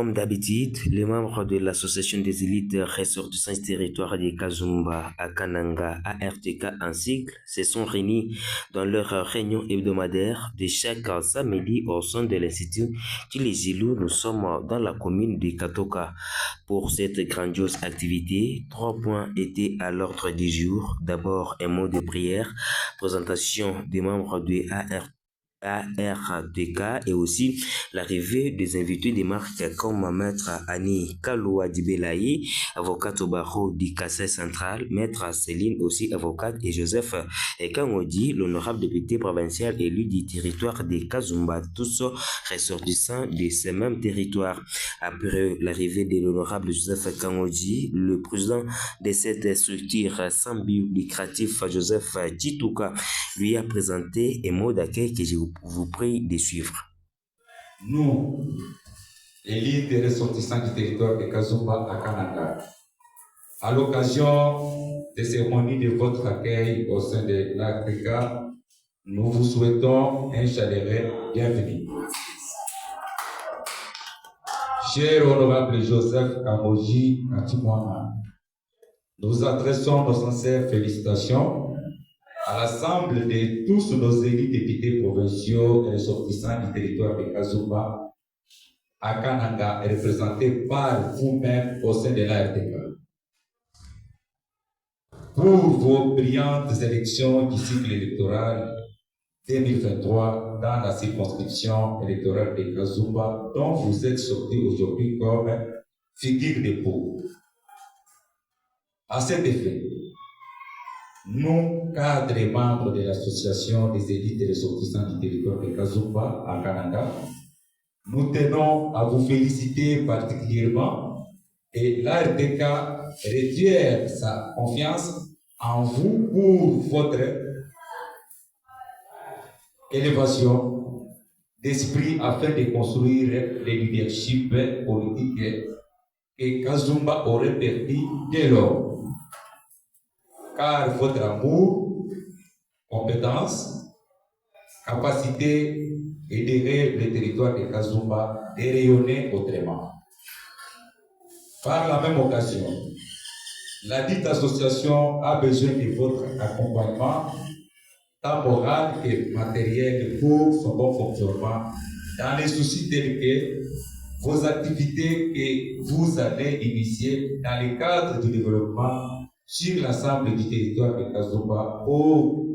Comme d'habitude, les membres de l'association des élites ressortissants du territoire de Kazumba à Kananga, ARTK en sigle, se sont réunis dans leur réunion hebdomadaire de chaque samedi au sein de l'Institut Tilizilou. Nous sommes dans la commune de Katoka. Pour cette grandiose activité, 3 points étaient à l'ordre du jour. D'abord, un mot de prière, présentation des membres de ARTK et aussi l'arrivée des invités des marques comme Maître Annie Kaloua Dibelaï, avocate au barreau du Kassai central, Maître Céline aussi avocate et Joseph Kangodi, l'honorable député provincial élu du territoire de Kazumba, tous ressortissants de ce même territoire. Après l'arrivée de l'honorable Joseph Kangodi, le président de cette structure sans but lucratif, Joseph Titouka, lui a présenté un mot d'accueil que je vous prie de suivre. Nous, élite des ressortissants du territoire de Kazumba à Kananga, à l'occasion des cérémonies de votre accueil au sein de l'ARTK, nous vous souhaitons un chaleureux bienvenue. Cher honorable Joseph Kamoji Katimwana, nous adressons nos sincères félicitations à l'ensemble de tous nos élus députés provinciaux et ressortissants du territoire de Kazumba à Kananga, représentés par vous-même au sein de l'ARTK. Pour vos brillantes élections du cycle électoral 2023 dans la circonscription électorale de Kazumba, dont vous êtes sortis aujourd'hui comme figure de proue. À cet effet, nous, cadres et membres de l'association des élites et ressortissants du territoire de Kazumba à Kananga, nous tenons à vous féliciter particulièrement et l'ARTK retient sa confiance en vous pour votre élévation d'esprit afin de construire les leaderships politiques que Kazumba aurait perdu dès lors. Car votre amour, compétence, capacité aiderait le territoire de Kazumba de rayonner autrement. Par la même occasion, la dite association a besoin de votre accompagnement, tant moral que matériel, pour son bon fonctionnement, dans les soucis tels que vos activités que vous allez initier dans le cadre du développement sur l'ensemble du territoire de Kazumba pour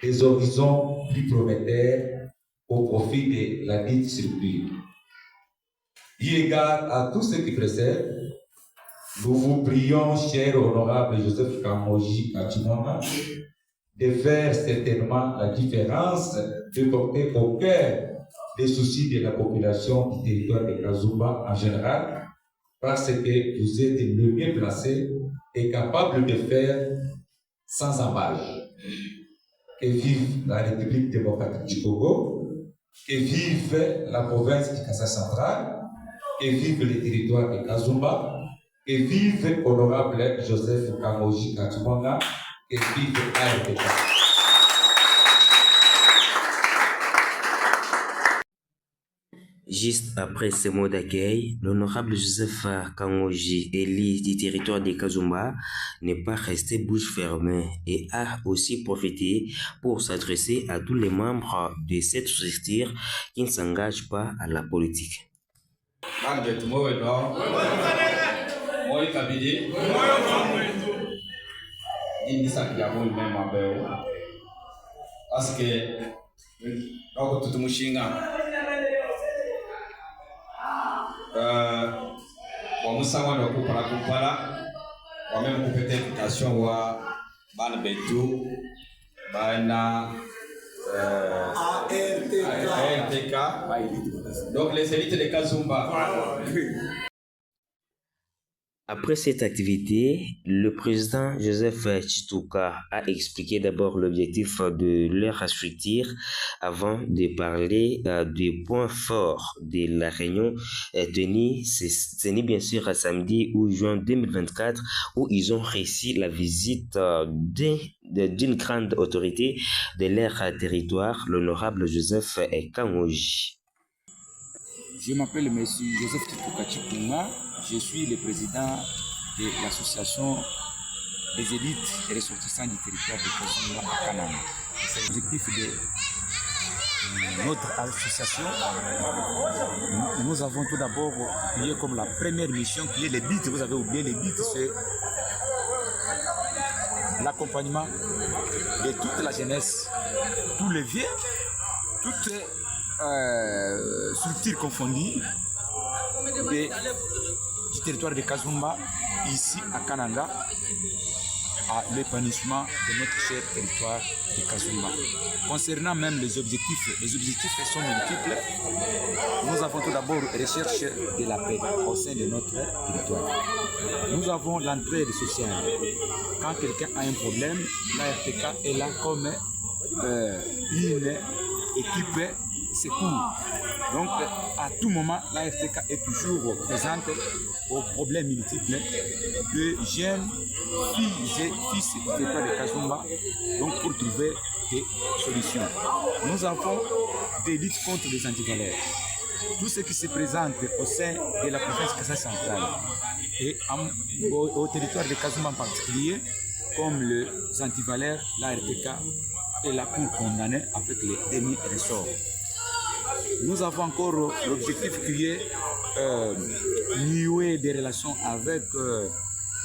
des horizons plus prometteurs au profit de la dite structure. Eu égard à tout ce qui précède, nous vous prions, cher honorable Joseph Kamoji Katimama, de faire certainement la différence, de porter au cœur des soucis de la population du territoire de Kazumba en général, parce que vous êtes le mieux placé et capable de faire sans embâche. Que vive la République démocratique du Congo, que vive la province du Kassai central, que vive le territoire de Kazumba, que vive honorable Joseph Kamoji Katimanga, que vive l'ARTK. Juste après ces mots d'accueil, l'honorable Joseph Kangoji, élu du territoire de Kazumba, n'est pas resté bouche fermée et a aussi profité pour s'adresser à tous les membres de cette structure qui ne s'engagent pas à la politique. Parce que wamusawa na kupala wameme kupete education wa bana betu bana ARTK donc les élites de Kazumba. Après cette activité, le président Joseph Titouka a expliqué d'abord l'objectif de leur structure avant de parler des points forts de la réunion tenue bien sûr à samedi 8 juin 2024 où ils ont réussi la visite d'une grande autorité de leur territoire, l'honorable Joseph Kangoji. Je m'appelle M. Joseph Titoukati Kouma. Je suis le président de l'association des élites et ressortissants du territoire de Kazumba à Kananga. L'objectif de notre association, nous avons tout d'abord oublié comme la première mission qui est les BIT. Vous avez oublié les BIT, c'est l'accompagnement de toute la jeunesse, tous les vieux, toutes structures confondues du territoire de Kazumba, ici à Kananga, à l'épanouissement de notre cher territoire de Kazumba. Concernant même les objectifs sont multiples. Nous avons tout d'abord recherche de la paix au sein de notre territoire. Nous avons l'entraide sociale. Quand quelqu'un a un problème, l'ARTK est là comme une équipe secours. Donc, à tout moment, l'ARTK est toujours présente aux problèmes multiples de jeunes filles et fils du territoire de Kazumba, donc pour trouver des solutions. Nous avons des luttes contre les antivaleurs. Tout ce qui se présente au sein de la province Kassai centrale et au territoire de Kazumba en particulier, comme les antivaleurs, l'ARTK est là pour condamner avec les derniers ressorts. Nous avons encore l'objectif qui est nouer des relations avec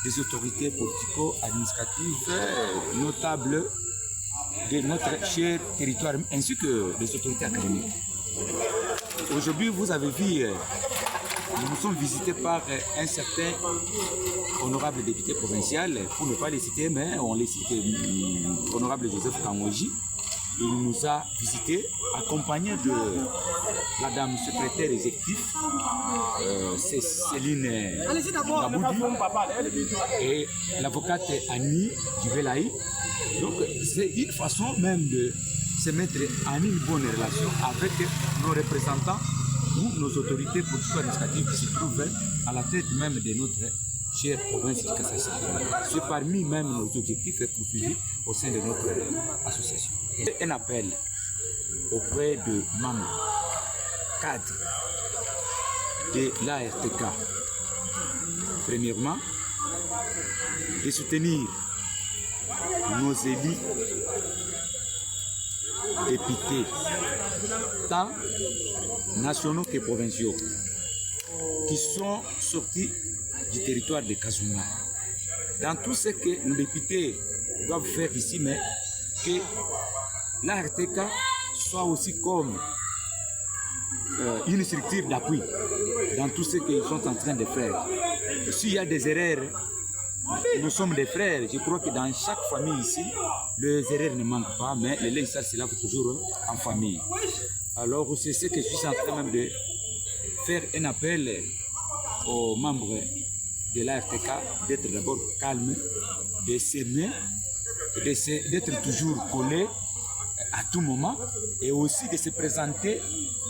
des autorités politico-administratives notables de notre cher territoire, ainsi que des autorités académiques. Aujourd'hui, vous avez vu, nous sommes visités par un certain honorable député provincial, pour ne pas les citer, mais on les cite, honorable Joseph Kamoji. Il nous a visités, accompagné de la dame secrétaire exécutive, Céline Gaboudi, et l'avocate Annie Dubelaï. Donc c'est une façon même de se mettre en une bonne relation avec nos représentants ou nos autorités politico-administratives qui se trouvent à la tête même de notre chère province de Kassai centrale. C'est parmi même nos objectifs poursuivis au sein de notre association. C'est un appel auprès de membres, cadres de l'ARTK. Premièrement, de soutenir nos élus députés, tant nationaux que provinciaux, qui sont sortis du territoire de Kazumba. Dans tout ce que nos députés doivent faire ici, mais que l'ARTK soit aussi comme une structure d'appui dans tout ce qu'ils sont en train de faire. S'il y a des erreurs, nous sommes des frères. Je crois que dans chaque famille ici, les erreurs ne manquent pas, mais les liens se lavent toujours en famille. Alors c'est ce que je suis en train même de faire un appel aux membres de l'ARTK d'être d'abord calme, de s'aimer, d'être toujours collés à tout moment et aussi de se présenter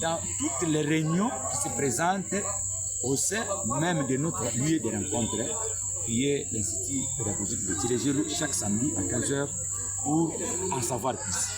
dans toutes les réunions qui se présentent au sein même de notre lieu de rencontre qui est l'Institut pédagogique de Tirégelo chaque samedi à 15h pour en savoir plus.